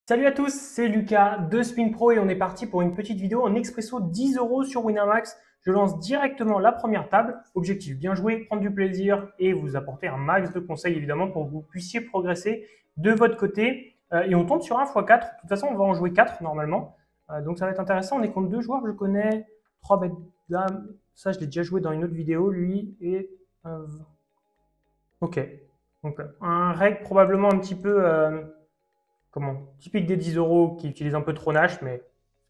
Salut à tous, c'est Lucas de Spin Pro et on est parti pour une petite vidéo en expresso 10 euros sur Winamax. Je lance directement la première table. Objectif, bien jouer, prendre du plaisir et vous apporter un max de conseils évidemment pour que vous puissiez progresser de votre côté. Et on tombe sur un x4. De toute façon, on va en jouer 4 normalement. Donc ça va être intéressant. On est contre deux joueurs, je connais 3 bêtes dames. Ça, je l'ai déjà joué dans une autre vidéo, lui. Et ok. Donc un reg probablement un petit peu typique des 10 euros qui utilise un peu trop Nash, mais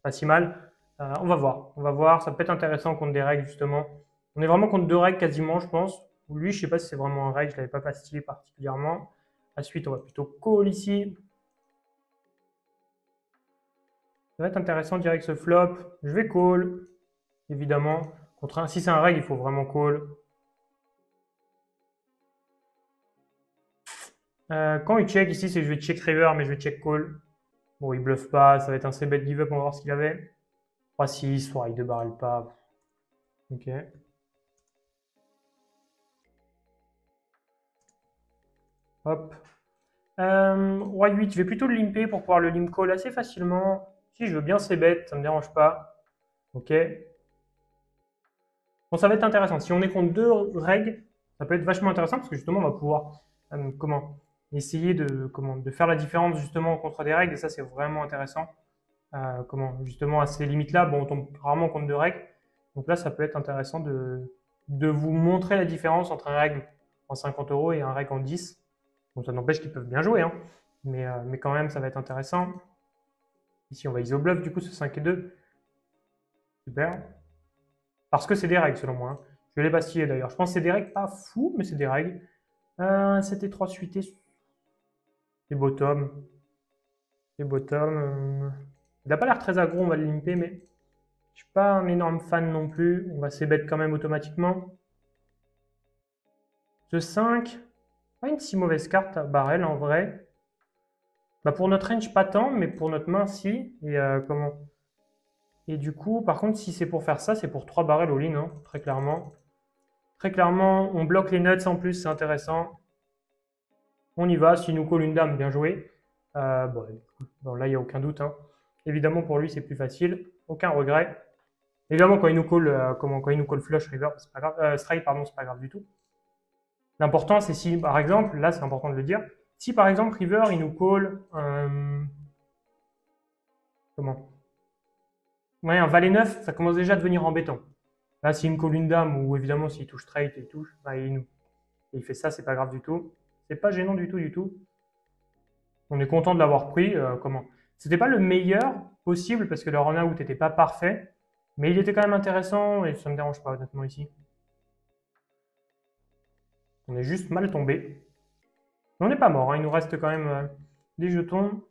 pas si mal. On va voir, ça peut être intéressant contre des règles justement. On est vraiment contre deux règles quasiment, je pense. Lui, je sais pas si c'est vraiment un règle, je l'avais pas pastillé particulièrement. Ensuite, on va plutôt call ici. Ça va être intéressant direct ce flop. Je vais call, évidemment. Contre un, si c'est un règle, il faut vraiment call. Quand il check ici, c'est je vais check river, mais je vais check call. Bon, il bluffe pas, ça va être un c-bet give up, on va voir ce qu'il avait. 3-6, soit il débarrel pas. Ok. Hop. Roi 8, je vais plutôt le limper pour pouvoir le limp call assez facilement. Si je veux bien c'est bête, ça me dérange pas. Ok. Bon, ça va être intéressant. Si on est contre deux règles, ça peut être vachement intéressant parce que justement, on va pouvoir essayer de faire la différence justement contre des règles et ça, c'est vraiment intéressant. Justement, à ces limites-là, bon, on tombe rarement contre deux règles. Donc là, ça peut être intéressant de vous montrer la différence entre un règle en 50 euros et un règle en 10. Bon, ça n'empêche qu'ils peuvent bien jouer, hein. Mais quand même, ça va être intéressant. Ici, on va iso bluff, du coup, ce 5 et 2. Super. Parce que c'est des règles, selon moi, hein. Je vais les bastiller d'ailleurs. Je pense que c'est des règles pas fous, mais c'est des règles. C'était 3 suités. C'est bottom. C'est bottom. Il n'a pas l'air très aggro, on va le limper, mais je suis pas un énorme fan non plus. On va s'ébête quand même automatiquement. Ce 5, pas une si mauvaise carte à barrel en vrai. Bah pour notre range, pas tant, mais pour notre main, si. Et du coup, par contre, si c'est pour faire ça, c'est pour 3 barrels all-in, hein, très clairement. Très clairement, on bloque les nuts en plus, c'est intéressant. On y va, s'il nous colle une dame, bien joué. Bon, là, il n'y a aucun doute, hein. Évidemment, pour lui, c'est plus facile. Aucun regret. Évidemment, quand il nous colle flush river, c'est pas grave. Straight, pardon, c'est pas grave du tout. L'important, c'est si, par exemple, là, c'est important de le dire, si par exemple, river, il nous colle comment ouais, un valet 9, ça commence déjà à devenir embêtant. Là, s'il me colle une dame, ou évidemment, s'il touche straight et il touche, bah, il fait ça, c'est pas grave du tout. C'est pas gênant du tout, du tout. On est content de l'avoir pris. C'était pas le meilleur possible parce que le run-out n'était pas parfait, mais il était quand même intéressant et ça me dérange pas honnêtement ici. On est juste mal tombé. Mais on n'est pas mort, hein. Il nous reste quand même des jetons.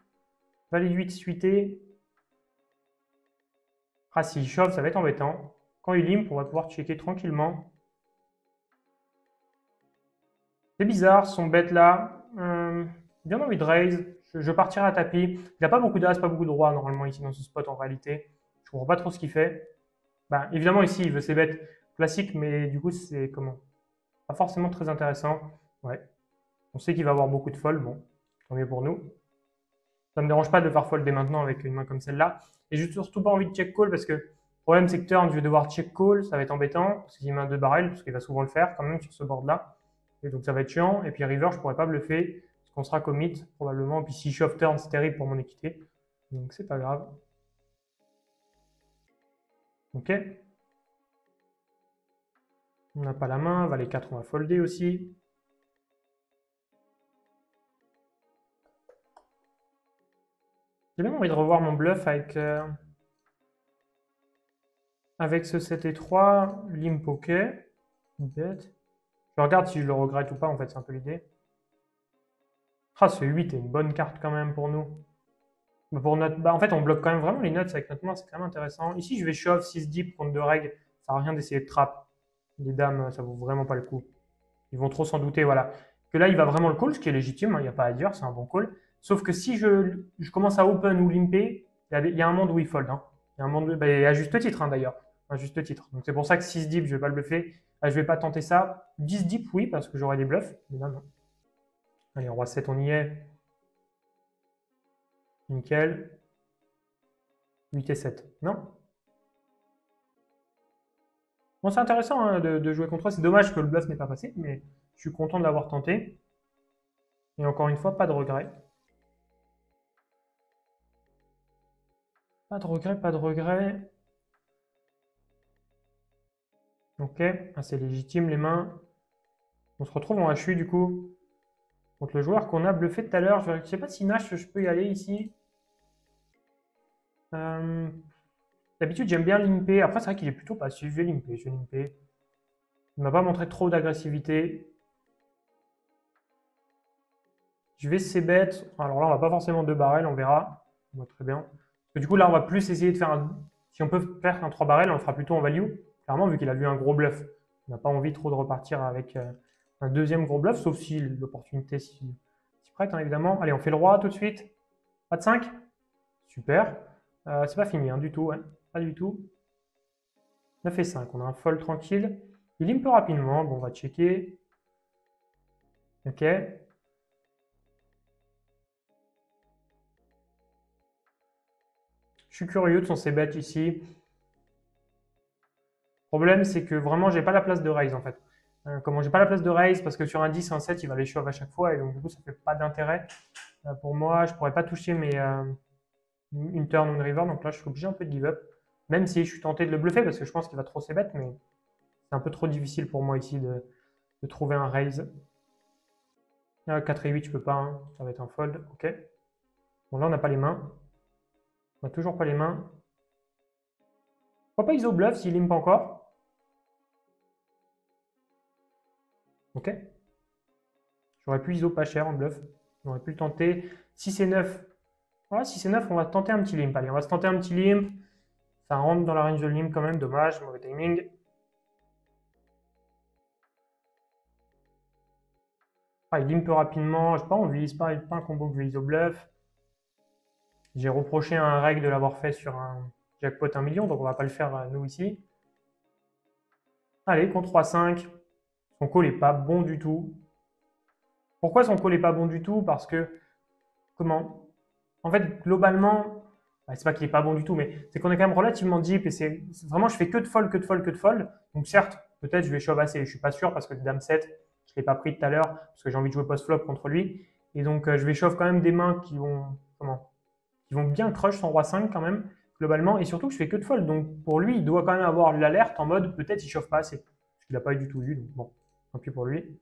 Valet 8 suité. Ah, s'il chauffe, ça va être embêtant. Quand il limp, on va pouvoir checker tranquillement. C'est bizarre, son bet là. Bien envie de raise. Je partirai à tapis. Il n'y a pas beaucoup d'as, pas beaucoup de rois normalement ici dans ce spot en réalité. Je comprends pas trop ce qu'il fait. Bah, évidemment ici il veut ses bêtes classiques, mais du coup c'est pas forcément très intéressant. Ouais. On sait qu'il va avoir beaucoup de folds, bon, tant mieux pour nous. Ça me dérange pas de faire fold dès maintenant avec une main comme celle-là. Et j'ai surtout pas envie de check call parce que le problème c'est que turn, je vais devoir check call, ça va être embêtant parce qu'il met 2 barrels, parce qu'il va souvent le faire quand même sur ce board-là. Et donc ça va être chiant. Et puis river, je pourrais pas bluffer parce qu'on sera commit probablement. Et puis si shove turn, c'est terrible pour mon équité. Donc c'est pas grave. Ok. On n'a pas la main, valet 4, on va folder aussi. J'ai même envie de revoir mon bluff avec ce 7 et 3, limp ok. Bête. Je regarde si je le regrette ou pas, en fait, c'est un peu l'idée. Ah, ce 8 est une bonne carte quand même pour nous. En fait, on bloque quand même vraiment les nuts avec notre main, c'est quand même intéressant. Ici, je vais shove 6 deep contre 2 règles. Ça sert à rien d'essayer de trap. Les dames, ça vaut vraiment pas le coup. Ils vont trop s'en douter, voilà. Que là, il va vraiment le call, ce qui est légitime, il n'y a pas à dire, c'est un bon call. Sauf que si je commence à open ou limper, il y a un monde où il fold, hein. Il y a un monde, à juste titre, hein, d'ailleurs. À juste titre. Donc c'est pour ça que 6 deep, je vais pas le bluffer. Je vais pas tenter ça. 10 deep, oui, parce que j'aurai des bluffs. Mais là, non. Allez, roi 7, on y est. Nickel. 8 et 7. Non? Bon, c'est intéressant hein, de jouer contre toi. C'est dommage que le bluff n'ait pas passé, mais je suis content de l'avoir tenté. Et encore une fois, pas de regret. Pas de regret, pas de regret. Ok, assez légitime les mains. On se retrouve en HU du coup. Contre le joueur qu'on a bluffé tout à l'heure. Je ne sais pas si Nash, je peux y aller ici. Euh, D'habitude, j'aime bien limper. Après, c'est vrai qu'il est plutôt passif. Je vais limper, je vais limper. Il m'a pas montré trop d'agressivité. Je vais c-bet. Alors là, on va pas forcément 2 barrels, on verra. On voit très bien. Parce que du coup, là, on va plus essayer de faire un... Si on peut faire un 3 barrels, on le fera plutôt en value. Clairement, vu qu'il a vu un gros bluff. On n'a pas envie trop de repartir avec un deuxième gros bluff, sauf si l'opportunité s'y prête, hein, évidemment. Allez, on fait le roi tout de suite. Pas de 5. Super. C'est pas fini, hein, du tout. Ouais. Pas du tout. 9 et 5. On a un fold tranquille. Il limpe rapidement. Bon, on va checker. Ok. Je suis curieux de son c-bet ici. Le problème, c'est que vraiment, j'ai pas la place de raise en fait. Comment j'ai pas la place de raise parce que sur un 10 un 7, il va les shove à chaque fois et donc du coup, ça fait pas d'intérêt. Pour moi, je pourrais pas toucher une turn ou une river, donc là, je suis obligé un peu de give up. Même si je suis tenté de le bluffer parce que je pense qu'il va trop c-bet, mais c'est un peu trop difficile pour moi ici de trouver un raise. 4 et 8, je peux pas, hein. Ça va être un fold. Ok. Bon, là, on n'a pas les mains. On n'a toujours pas les mains. Pourquoi pas ISO bluff s'il limpe encore? Ok. J'aurais pu ISO pas cher en bluff. J'aurais pu le tenter. 6 et 9. Voilà, 6 et 9, on va tenter un petit limp. Allez, on va se tenter un petit limp. Ça rentre dans la range de limp quand même. Dommage, mauvais timing. Ah, il limp rapidement. Je sais pas envie. C'est pas un combo que je vais ISO bluff. J'ai reproché à un reg de l'avoir fait sur un jackpot 1 million, donc on va pas le faire nous ici. Allez, contre 3-5. Son call est pas bon du tout. Pourquoi son call est pas bon du tout? Parce que, comment? En fait, globalement, c'est pas qu'il est pas bon du tout, mais c'est qu'on est quand même relativement deep et c'est vraiment, je fais que de fold, que de fold, que de fold. Donc certes, peut-être je vais shove assez, je suis pas sûr parce que dame 7, je l'ai pas pris tout à l'heure parce que j'ai envie de jouer post-flop contre lui. Et donc je vais shove quand même des mains qui vont, qui vont bien crush son roi 5 quand même, globalement. Et surtout que je fais que de fold. Donc pour lui, il doit quand même avoir l'alerte en mode peut-être il chauffe pas assez. Parce qu'il n'a pas du tout vu, donc bon, tant pis pour lui.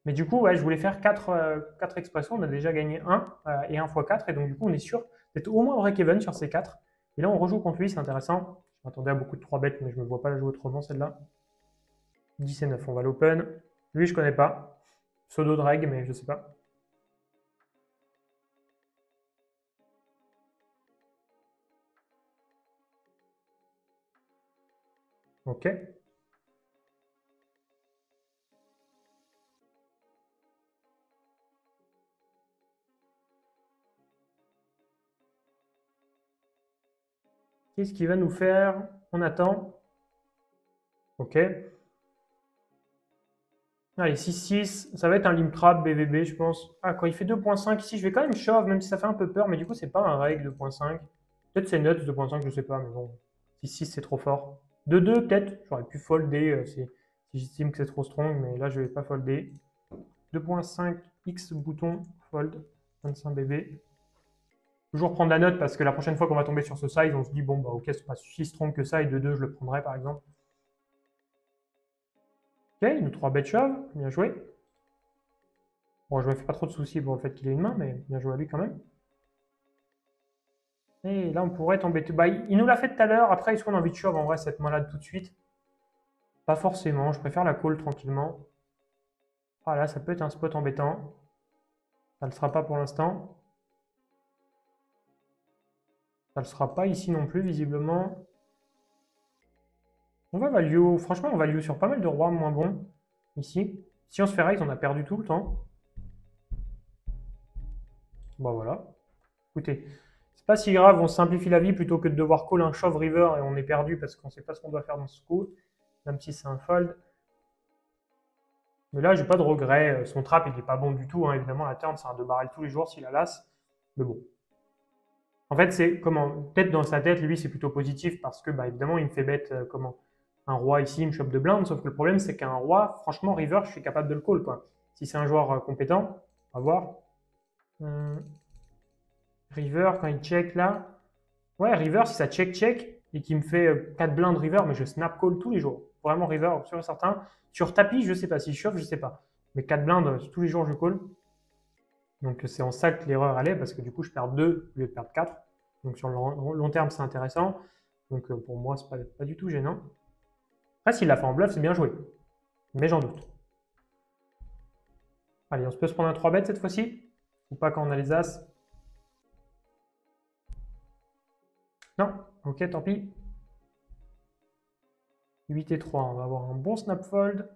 Mais du coup, ouais, je voulais faire 4 expressions. On a déjà gagné 1 et 1 x 4. Et donc, du coup, on est sûr d'être au moins break-even sur ces 4. Et là, on rejoue contre lui, c'est intéressant. Je m'attendais à beaucoup de 3 bêtes, mais je ne me vois pas la jouer autrement, celle-là. 10 et 9, on va l'open. Lui, je connais pas. Pseudo drag, mais je sais pas. Ok. Qu'est-ce qu'il va nous faire? On attend. Ok. Allez, 6-6. Ça va être un limp trap BVB, je pense. Ah, quand il fait 2.5 ici, je vais quand même shove, même si ça fait un peu peur. Mais du coup, c'est pas un reg 2.5. Peut-être c'est nuts 2.5, je sais pas. Mais bon, 6-6, c'est trop fort. 2-2, peut-être. J'aurais pu folder si j'estime que c'est trop strong. Mais là, je vais pas folder. 2.5 X bouton fold. 25 BB. Toujours prendre la note parce que la prochaine fois qu'on va tomber sur ce size, on se dit bon, bah ok, c'est pas si strong que ça. Et 2-2, je le prendrai par exemple. Ok, nous 3 bet shove. Bien joué. Bon, je me fais pas trop de soucis pour le fait qu'il ait une main, mais bien joué à lui quand même. Et là, on pourrait tomber. Bah, il nous l'a fait tout à l'heure. Après, est-ce qu'on a envie de shove en vrai cette main-là tout de suite? Pas forcément. Je préfère la call tranquillement. Ah là, ça peut être un spot embêtant. Ça ne le sera pas pour l'instant. Ça ne le sera pas ici non plus, visiblement. On va value. Franchement, on value sur pas mal de rois moins bons ici. Si on se fait raise, on a perdu tout le temps. Bah voilà. Écoutez, c'est pas si grave, on simplifie la vie plutôt que de devoir call un shove river et on est perdu parce qu'on sait pas ce qu'on doit faire dans ce coup, même si c'est un fold. Mais là, j'ai pas de regret. Son trap, il est pas bon du tout, hein. Évidemment, la turn, c'est un 2 barrel tous les jours s'il a l'as. Mais bon. En fait, c'est comment, peut-être dans sa tête, lui, c'est plutôt positif parce que, bah, évidemment, il me fait bête, comment, un roi ici, il me chope de blinde. Sauf que le problème, c'est qu'un roi, franchement, river, je suis capable de le call, quoi. Si c'est un joueur compétent, on va voir. Euh, river, quand il check là. Ouais, river, si ça check et qu'il me fait 4 blindes river, mais je snap call tous les jours. Vraiment river, sûr et certain. Sur tapis, je sais pas. Si je chauffe, je sais pas. Mais 4 blindes, tous les jours, je call. Donc c'est en ça que l'erreur allait, parce que du coup, je perds 2 au lieu de perdre 4. Donc sur le long terme, c'est intéressant. Donc pour moi, c'est pas du tout gênant. Après, s'il l'a fait en bluff, c'est bien joué. Mais j'en doute. Allez, on se peut se prendre un 3 bet cette fois-ci. Ou pas quand on a les as. Non, ok, tant pis. 8 et 3, on va avoir un bon snap fold.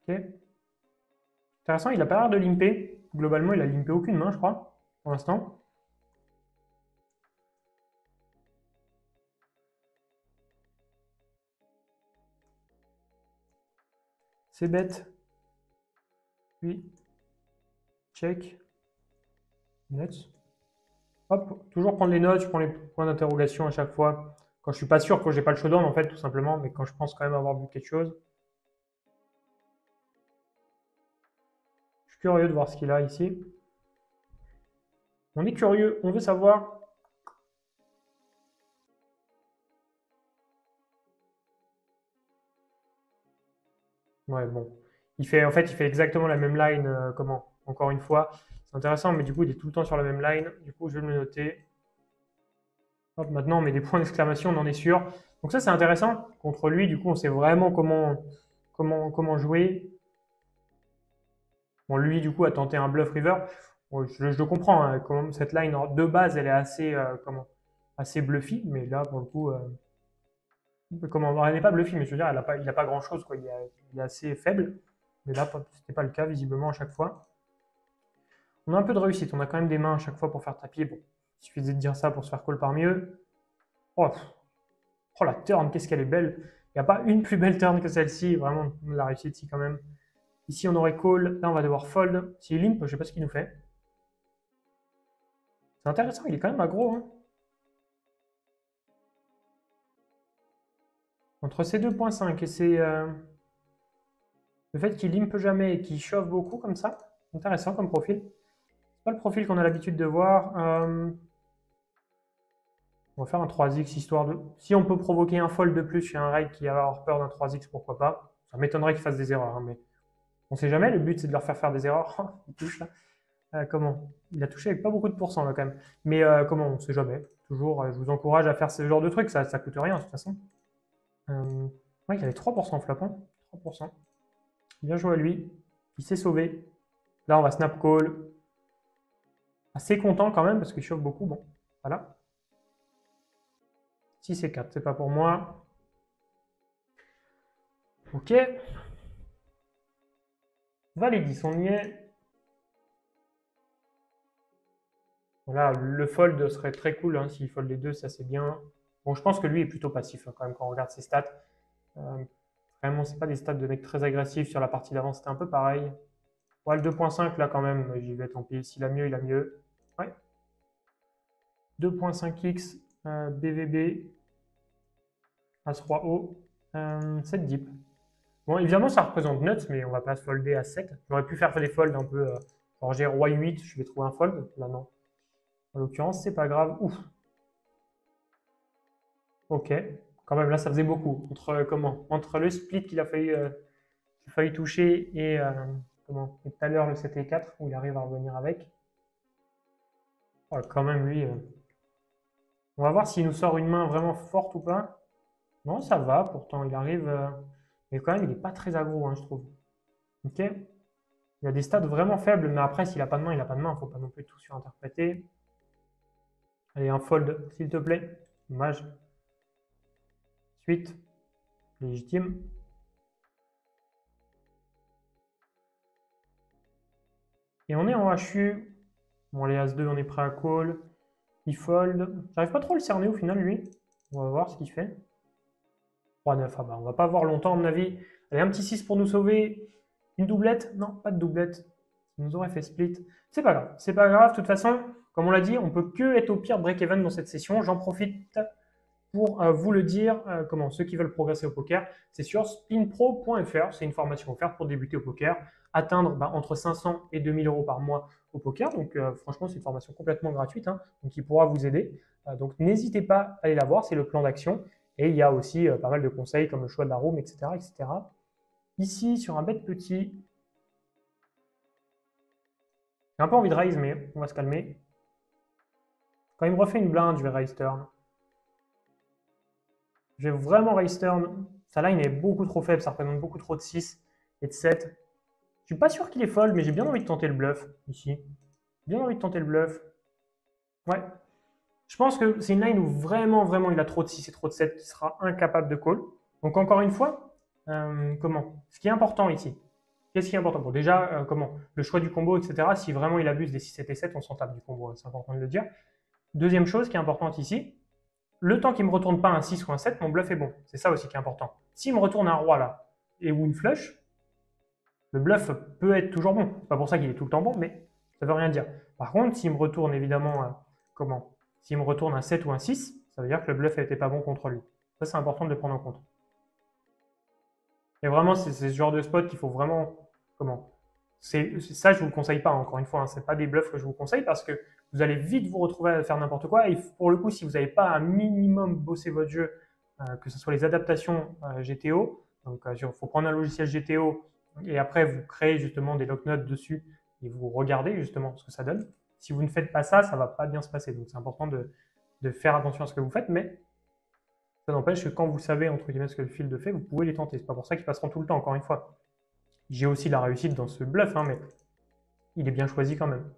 Ok. Intéressant, il a pas l'air de limper. Globalement, il a limpé aucune main, je crois, pour l'instant. C'est bête. Puis, check. Nuts. Hop, toujours prendre les notes, je prends les points d'interrogation à chaque fois. Quand je suis pas sûr, quand j'ai pas le showdown, en fait, tout simplement, mais quand je pense quand même avoir vu quelque chose. Je suis curieux de voir ce qu'il a ici. On est curieux, on veut savoir. Ouais, bon. En fait, il fait exactement la même line, comment? Encore une fois. C'est intéressant, mais du coup, il est tout le temps sur la même line. Du coup, je vais me le noter. Hop, maintenant, on met des points d'exclamation, on en est sûr. Donc ça, c'est intéressant. Contre lui, du coup, on sait vraiment comment jouer. Bon, lui, du coup, a tenté un bluff river. Bon, je le comprends, hein, cette line de base, elle est assez, assez bluffy. Mais là, pour le coup, elle n'est pas bluffy, mais je veux dire, il a pas grand-chose, quoi. Il est assez faible. Mais là, c'était pas le cas, visiblement, à chaque fois. On a un peu de réussite. On a quand même des mains à chaque fois pour faire tapis. Bon, il suffisait de dire ça pour se faire call par mieux. Oh, oh la turn, qu'est-ce qu'elle est belle. Il n'y a pas une plus belle turn que celle-ci. Vraiment, on l'a réussi ici quand même. Ici, on aurait call. Là, on va devoir fold. S'il limp, je ne sais pas ce qu'il nous fait. C'est intéressant, il est quand même aggro. Hein. Entre ces 2.5 et le fait qu'il limpe jamais et qu'il chauffe beaucoup comme ça, intéressant comme profil. C'est pas le profil qu'on a l'habitude de voir. On va faire un 3x histoire de. Si on peut provoquer un fold de plus chez un reg qui va avoir peur d'un 3x, pourquoi pas. Ça m'étonnerait qu'il fasse des erreurs, hein, mais on sait jamais. Le but, c'est de leur faire des erreurs. Il touche là. Comment? Il a touché avec pas beaucoup de pourcents là quand même. Mais comment? On sait jamais. Toujours, je vous encourage à faire ce genre de truc. Ça coûte rien de toute façon. Ouais, il avait 3% flop. Hein. 3%. Bien joué à lui. Il s'est sauvé. Là, on va snap call. Assez content quand même parce qu'il chauffe beaucoup. Bon, voilà. 6 et 4, c'est pas pour moi. Ok. Validis, on y est. Voilà, le fold serait très cool hein, s'il fold les deux, ça c'est bien. Bon, je pense que lui est plutôt passif hein, quand même quand on regarde ses stats. Vraiment, c'est pas des stats de mec très agressif. Sur la partie d'avant, c'était un peu pareil. Ouais, le 2.5 là quand même, j'y vais tant pis. S'il a mieux, il a mieux. Ouais. 2.5x, BVB, As-Roi-Haut, 7 deep. Bon, évidemment, ça représente nuts, mais on va pas se folder à 7. J'aurais pu faire des folds un peu. Genre, j'ai roi 8, je vais trouver un fold. Là, non. En l'occurrence, c'est pas grave. Ouf. Ok. Quand même, là, ça faisait beaucoup. Entre le split qu'il a failli toucher et, et tout à l'heure, le 7 et 4, où il arrive à revenir avec. Oh, quand même, lui. On va voir s'il nous sort une main vraiment forte ou pas. Non, ça va. Pourtant, il arrive. Mais quand même, il n'est pas très aggro, hein, je trouve. Ok. Il y a des stats vraiment faibles, mais après, s'il n'a pas de main, il n'a pas de main. Il ne faut pas non plus tout surinterpréter. Allez, un fold, s'il te plaît. Dommage. Suite. Légitime. Et on est en HU. Bon, les As-2, on est prêt à call. Il fold. J'arrive pas trop à le cerner au final, lui. On va voir ce qu'il fait. 3-9, ah bah, on va pas voir longtemps, à mon avis. Allez, un petit 6 pour nous sauver. Une doublette? Non, pas de doublette. Ça nous aurait fait split. C'est pas grave. C'est pas grave. De toute façon, comme on l'a dit, on peut que être au pire break-even dans cette session. J'en profite pour vous le dire, comment ceux qui veulent progresser au poker, c'est sur spinpro.fr. C'est une formation offerte pour débuter au poker, atteindre entre 500 et 2000 euros par mois au poker. Donc franchement, c'est une formation complètement gratuite, hein, donc qui pourra vous aider. Donc n'hésitez pas à aller la voir, c'est le plan d'action. Et il y a aussi pas mal de conseils comme le choix de la room, etc., etc. Ici, sur un bet petit, j'ai un peu envie de raise, mais on va se calmer. Quand il me refait une blinde, je vais raise turn. Je vais vraiment raise turn. Sa line est beaucoup trop faible, ça représente beaucoup trop de 6 et de 7. Je suis pas sûr qu'il est fold, mais j'ai bien envie de tenter le bluff ici. Bien envie de tenter le bluff. Ouais. Je pense que c'est une line où vraiment, vraiment, il a trop de 6 et trop de 7 qui sera incapable de call. Donc encore une fois, comment? Ce qui est important ici. Qu'est-ce qui est important? Bon, déjà, comment? Le choix du combo, etc. Si vraiment il abuse des 6, 7 et 7, on s'en tape du combo, hein, c'est important de le dire. Deuxième chose qui est importante ici, le temps qu'il ne me retourne pas un 6 ou un 7, mon bluff est bon. C'est ça aussi qui est important. S'il me retourne un roi là, et ou une flush, le bluff peut être toujours bon. C'est pas pour ça qu'il est tout le temps bon, mais ça veut rien dire. Par contre, s'il me retourne évidemment, comment? S'il me retourne un 7 ou un 6, ça veut dire que le bluff n'était pas bon contre lui. Ça, c'est important de le prendre en compte. Et vraiment, c'est ce genre de spot qu'il faut vraiment, comment? Ça, je vous le conseille pas, encore une fois, hein, c'est pas des bluffs que je vous conseille parce que vous allez vite vous retrouver à faire n'importe quoi. Et pour le coup, si vous n'avez pas un minimum bossé votre jeu, que ce soit les adaptations GTO, donc il faut prendre un logiciel GTO et après vous créez justement des lock notes dessus et vous regardez justement ce que ça donne. Si vous ne faites pas ça, ça va pas bien se passer. Donc c'est important de faire attention à ce que vous faites, mais ça n'empêche que quand vous savez entre guillemets ce que le field fait, vous pouvez les tenter. C'est pas pour ça qu'ils passeront tout le temps, encore une fois. J'ai aussi la réussite dans ce bluff, hein, mais il est bien choisi quand même.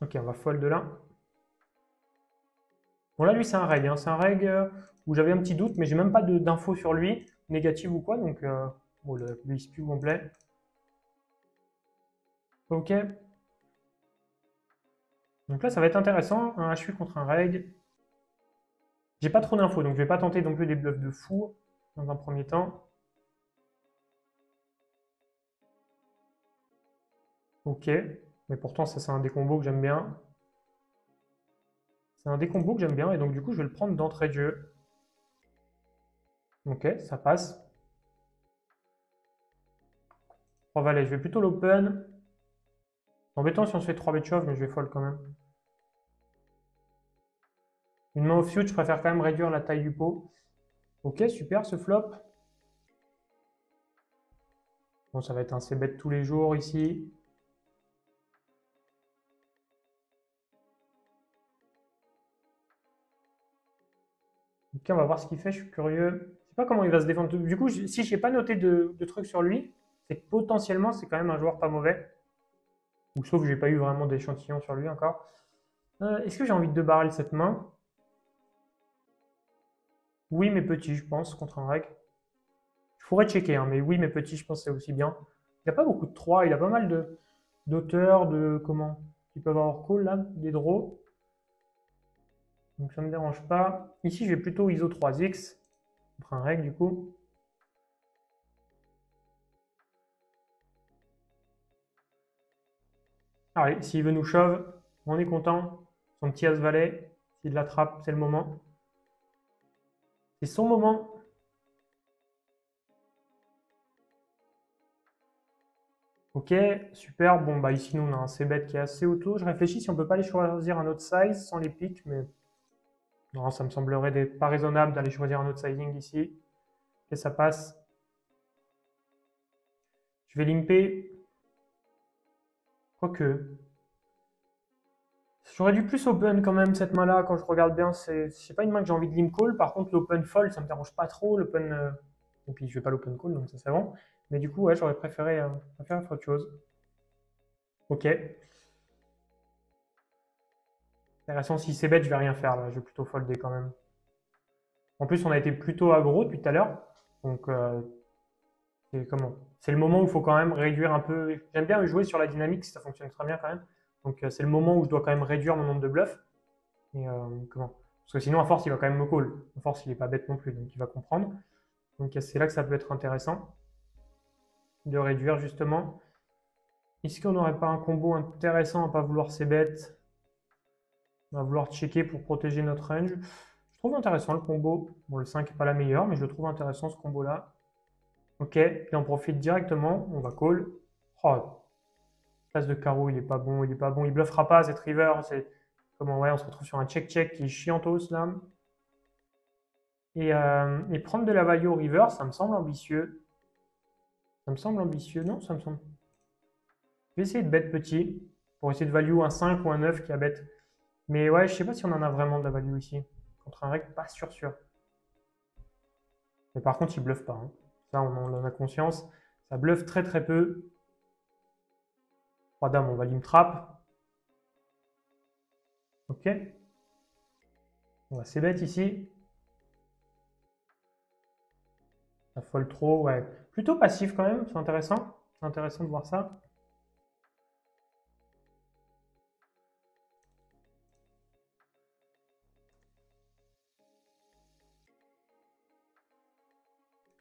Ok, on va fold là. Bon là, lui, c'est un reg. Hein. C'est un reg où j'avais un petit doute, mais j'ai même pas d'infos sur lui, négative ou quoi. Donc, bon, lui, il se pue complet. Ok. Donc là, ça va être intéressant. Un HU contre un reg. J'ai pas trop d'infos, donc je vais pas tenter non plus des bluffs de fou dans un premier temps. Ok. Mais pourtant, ça, c'est un des combos que j'aime bien. C'est un des combos que j'aime bien, et donc du coup, je vais le prendre d'entrée de jeu. Ok, ça passe. 3 valets, je vais plutôt l'open. C'est embêtant si on se fait 3 bet shove, mais je vais fold quand même. Une main offsuit, je préfère quand même réduire la taille du pot. Ok, super ce flop. Bon, ça va être un c-bet tous les jours ici. Ok, on va voir ce qu'il fait, je suis curieux. Je sais pas comment il va se défendre. Du coup, si je n'ai pas noté de trucs sur lui, c'est que potentiellement, c'est quand même un joueur pas mauvais. Ou sauf que j'ai pas eu vraiment d'échantillon sur lui encore. Est-ce que j'ai envie de 2 barrels cette main? Oui, mais petit, je pense, contre un reg. Je pourrais checker, hein, mais oui, mais petit, je pense que c'est aussi bien. Il n'a pas beaucoup de 3, il a pas mal d'auteurs, de comment, qui peuvent avoir call là, des draws. Donc ça ne me dérange pas. Ici, je vais plutôt ISO 3X, contre un reg du coup. Allez, s'il veut nous shove, on est content. Son petit as-valet, s'il l'attrape, c'est le moment. C'est son moment. Ok, super. Bon, bah ici, nous, on a un c-bet qui est assez auto. Je réfléchis si on peut pas aller choisir un autre size sans les pics, mais non, ça me semblerait pas raisonnable d'aller choisir un autre sizing ici. Et ça passe. Je vais limper. Quoique. J'aurais dû plus open quand même cette main-là quand je regarde bien. C'est pas une main que j'ai envie de limp call. Par contre, l'open fold, ça me dérange pas trop. L'open. Et puis je vais pas l'open call, donc ça c'est bon. Mais du coup, ouais, j'aurais préféré faire autre chose. Ok. Intéressant, si c'est bête, je vais rien faire là. Je vais plutôt folder quand même. En plus, on a été plutôt aggro depuis tout à l'heure. Donc, c'est comment? C'est le moment où il faut quand même réduire un peu. J'aime bien jouer sur la dynamique, ça fonctionne très bien quand même. Donc, c'est le moment où je dois quand même réduire mon nombre de bluffs. Et comment? Parce que sinon, à force, il va quand même me call. À force, il n'est pas bête non plus, donc il va comprendre. Donc c'est là que ça peut être intéressant de réduire justement. Est-ce qu'on n'aurait pas un combo intéressant à ne pas vouloir ces bêtes? On va vouloir checker pour protéger notre range. Je trouve intéressant le combo. Bon, le 5 n'est pas la meilleure, mais je le trouve intéressant ce combo-là. Ok, et on profite directement. On va call. Oh, place de carreau, il est pas bon, il est pas bon. Il bluffera pas cette river. C'est comment, ouais, on se retrouve sur un check-check qui est chiantos là. Et prendre de la value au river, ça me semble ambitieux. Ça me semble ambitieux. Non, ça me semble. Je vais essayer de bet petit pour essayer de value un 5 ou un 9 qui a bet. Mais ouais, je sais pas si on en a vraiment de la value ici. Contre un reg, pas sûr. Mais par contre, il bluffe pas, hein. Ça, on en a conscience. Ça bluffe très très peu. 3 dames, on va lim trap. Ok. On va c-bet ici. Ça fold trop, ouais. Plutôt passif quand même, c'est intéressant. C'est intéressant de voir ça.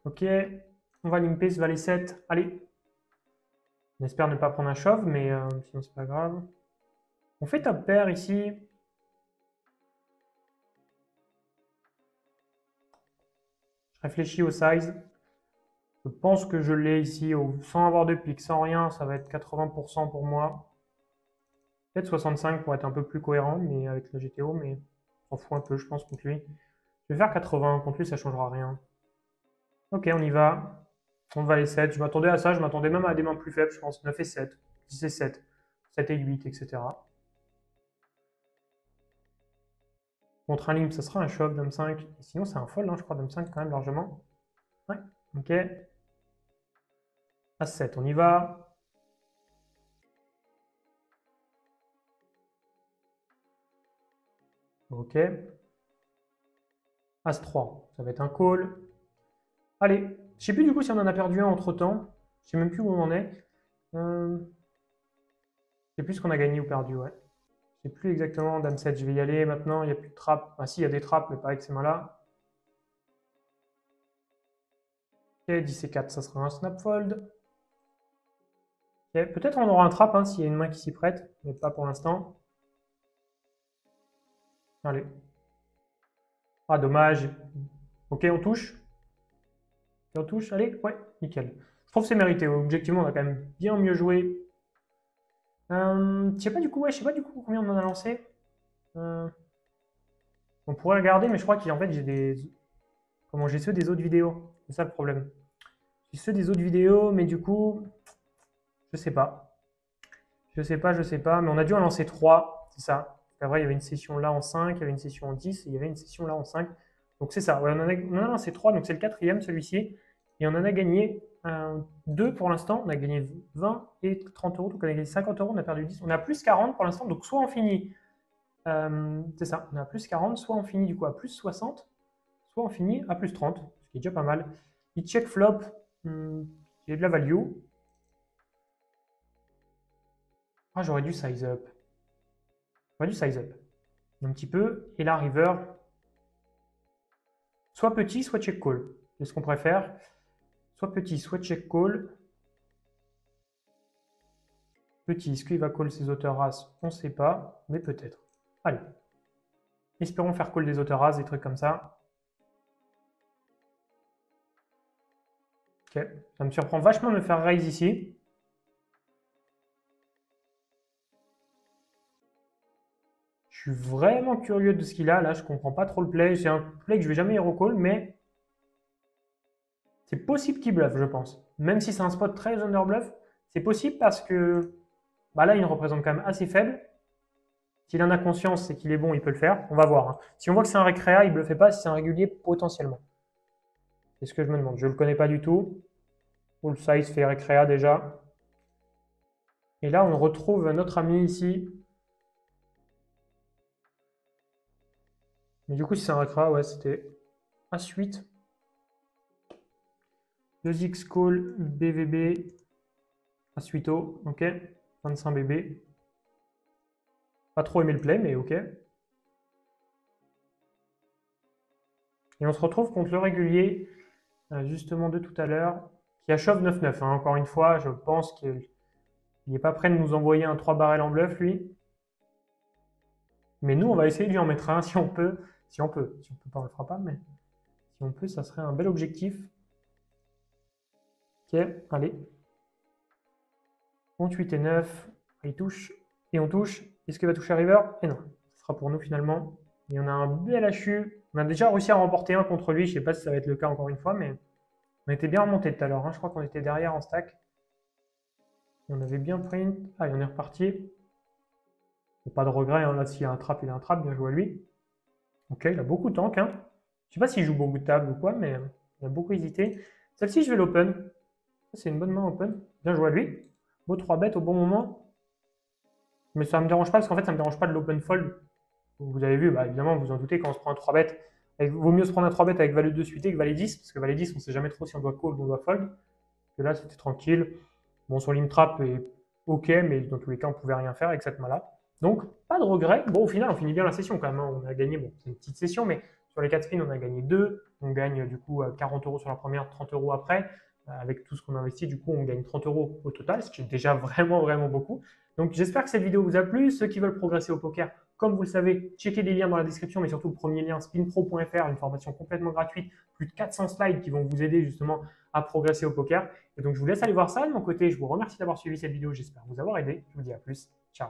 Ok. On va limper ce valet 7. Allez. On espère ne pas prendre un shove, mais sinon c'est pas grave. On fait top pair ici. Je réfléchis au size. Je pense que je l'ai ici, sans avoir de pique, sans rien, ça va être 80% pour moi. Peut-être 65 pour être un peu plus cohérent, mais avec le GTO, mais on s'en fout un peu, je pense, contre lui. Je vais faire 80, contre lui, ça changera rien. Ok, on y va. On va les 7. Je m'attendais à ça, je m'attendais même à des mains plus faibles, je pense. 9 et 7, 10 et 7, 7 et 8, etc. Contre un limp, ça sera un shove, dame 5. Sinon, c'est un fold, hein, je crois, dame 5 quand même largement. Ouais, ok. As 7, on y va. Ok. As 3, ça va être un call. Allez, je sais plus du coup si on en a perdu un entre temps. Je sais même plus où on en est. Je sais plus ce qu'on a gagné ou perdu, ouais. Je sais plus exactement. Dame 7, je vais y aller maintenant. Il n'y a plus de trappe. Ah si, il y a des trappes, mais pas avec ces mains-là. Ok, 10 et 4, ça sera un snap fold. Ok, peut-être on aura un trap hein, s'il y a une main qui s'y prête, mais pas pour l'instant. Allez. Ah, dommage. Ok, on touche. On touche, allez, ouais, nickel. Je trouve que c'est mérité. Objectivement, on a quand même bien mieux joué. Je sais pas du coup, ouais, je sais pas du coup combien on en a lancé. Euh, on pourrait regarder, mais je crois qu'en fait j'ai des. Comment j'ai ceux des autres vidéos. C'est ça le problème. J'ai ceux des autres vidéos, mais du coup, je sais pas. Je sais pas, mais on a dû en lancer 3, c'est ça. Après, il y avait une session là en 5, il y avait une session en 10, et il y avait une session là en 5. Donc c'est ça, ouais, on en a lancé 3, donc c'est le quatrième celui-ci. Et on en a gagné 2 pour l'instant. On a gagné 20 et 30 euros, donc on a gagné 50 euros, on a perdu 10. On a plus 40 pour l'instant, donc soit on finit, c'est ça, on a plus 40, soit on finit du coup à plus 60, soit on finit à plus 30, ce qui est déjà pas mal. Il check flop, j'ai de la value. Ah, j'aurais dû size up. J'aurais dû size up. Un petit peu. Et là, river, soit petit, soit check call. C'est ce qu'on préfère. Soit petit, soit check call. Petit, est-ce qu'il va call ses auteurs as? On ne sait pas, mais peut-être. Allez. Espérons faire call des auteurs as, des trucs comme ça. Ok. Ça me surprend vachement de me faire raise ici. Je suis vraiment curieux de ce qu'il a là. Je comprends pas trop le play. C'est un play que je vais jamais hero call, mais c'est possible qu'il bluffe, je pense. Même si c'est un spot très underbluff, c'est possible parce que bah là, il représente quand même assez faible. S'il en a conscience et qu'il est bon, il peut le faire. On va voir, hein. Si on voit que c'est un récréa, il ne le fait pas. Si c'est un régulier, potentiellement. C'est ce que je me demande. Je ne le connais pas du tout. Full size fait récréa déjà. Et là, on retrouve notre ami ici. Mais du coup, si c'est un récréa, ouais, c'était As8. 2x call, BVB, As8O, ok. 25 BB. Pas trop aimé le play, mais ok. Et on se retrouve contre le régulier, justement de tout à l'heure, qui a shove 9-9. Hein. Encore une fois, je pense qu'il n'est pas prêt de nous envoyer un 3 barrels en bluff, lui. Mais nous, on va essayer de lui en mettre un si on peut. Si on peut. Si on peut pas, on le fera pas, mais si on peut, ça serait un bel objectif. Ok, allez. On 8 et 9. Il touche. Et on touche. Est-ce qu'il va toucher à river? Et non. Ce sera pour nous finalement. Et on a un bel HU. On a déjà réussi à remporter un contre lui. Je ne sais pas si ça va être le cas encore une fois, mais on était bien remonté tout à l'heure. Hein. Je crois qu'on était derrière en stack. Et on avait bien print. Allez, on est reparti. Pas de regret. Hein. Là, s'il y a un trap, il a un trap. Bien joué à lui. Ok, il a beaucoup de tank. Hein. Je sais pas s'il joue beaucoup de table ou quoi, mais il a beaucoup hésité. Celle-ci, je vais l'open. C'est une bonne main open. Bien joué à lui. Beau 3 bêtes au bon moment. Mais ça ne me dérange pas parce qu'en fait, ça ne me dérange pas de l'open fold. Vous avez vu, bah, évidemment, vous en doutez, quand on se prend un 3 bêtes, il vaut mieux se prendre un 3 bêtes avec valet de suité que valet 10, parce que valet 10, on ne sait jamais trop si on doit call ou on doit fold. Que là, c'était tranquille. Bon, son limp trap est ok, mais dans tous les cas, on ne pouvait rien faire avec cette main-là. Donc, pas de regret. Bon, au final, on finit bien la session quand même. Hein. On a gagné, bon, c'est une petite session, mais sur les 4 spins, on a gagné 2. On gagne du coup 40 € sur la première, 30 € après. Avec tout ce qu'on a investi, du coup, on gagne 30 € au total, ce qui est déjà vraiment, vraiment beaucoup. Donc, j'espère que cette vidéo vous a plu. Ceux qui veulent progresser au poker, comme vous le savez, checkez les liens dans la description, mais surtout le premier lien, spinpro.fr, une formation complètement gratuite, plus de 400 slides qui vont vous aider justement à progresser au poker. Et donc, je vous laisse aller voir ça. De mon côté, je vous remercie d'avoir suivi cette vidéo. J'espère vous avoir aidé. Je vous dis à plus. Ciao.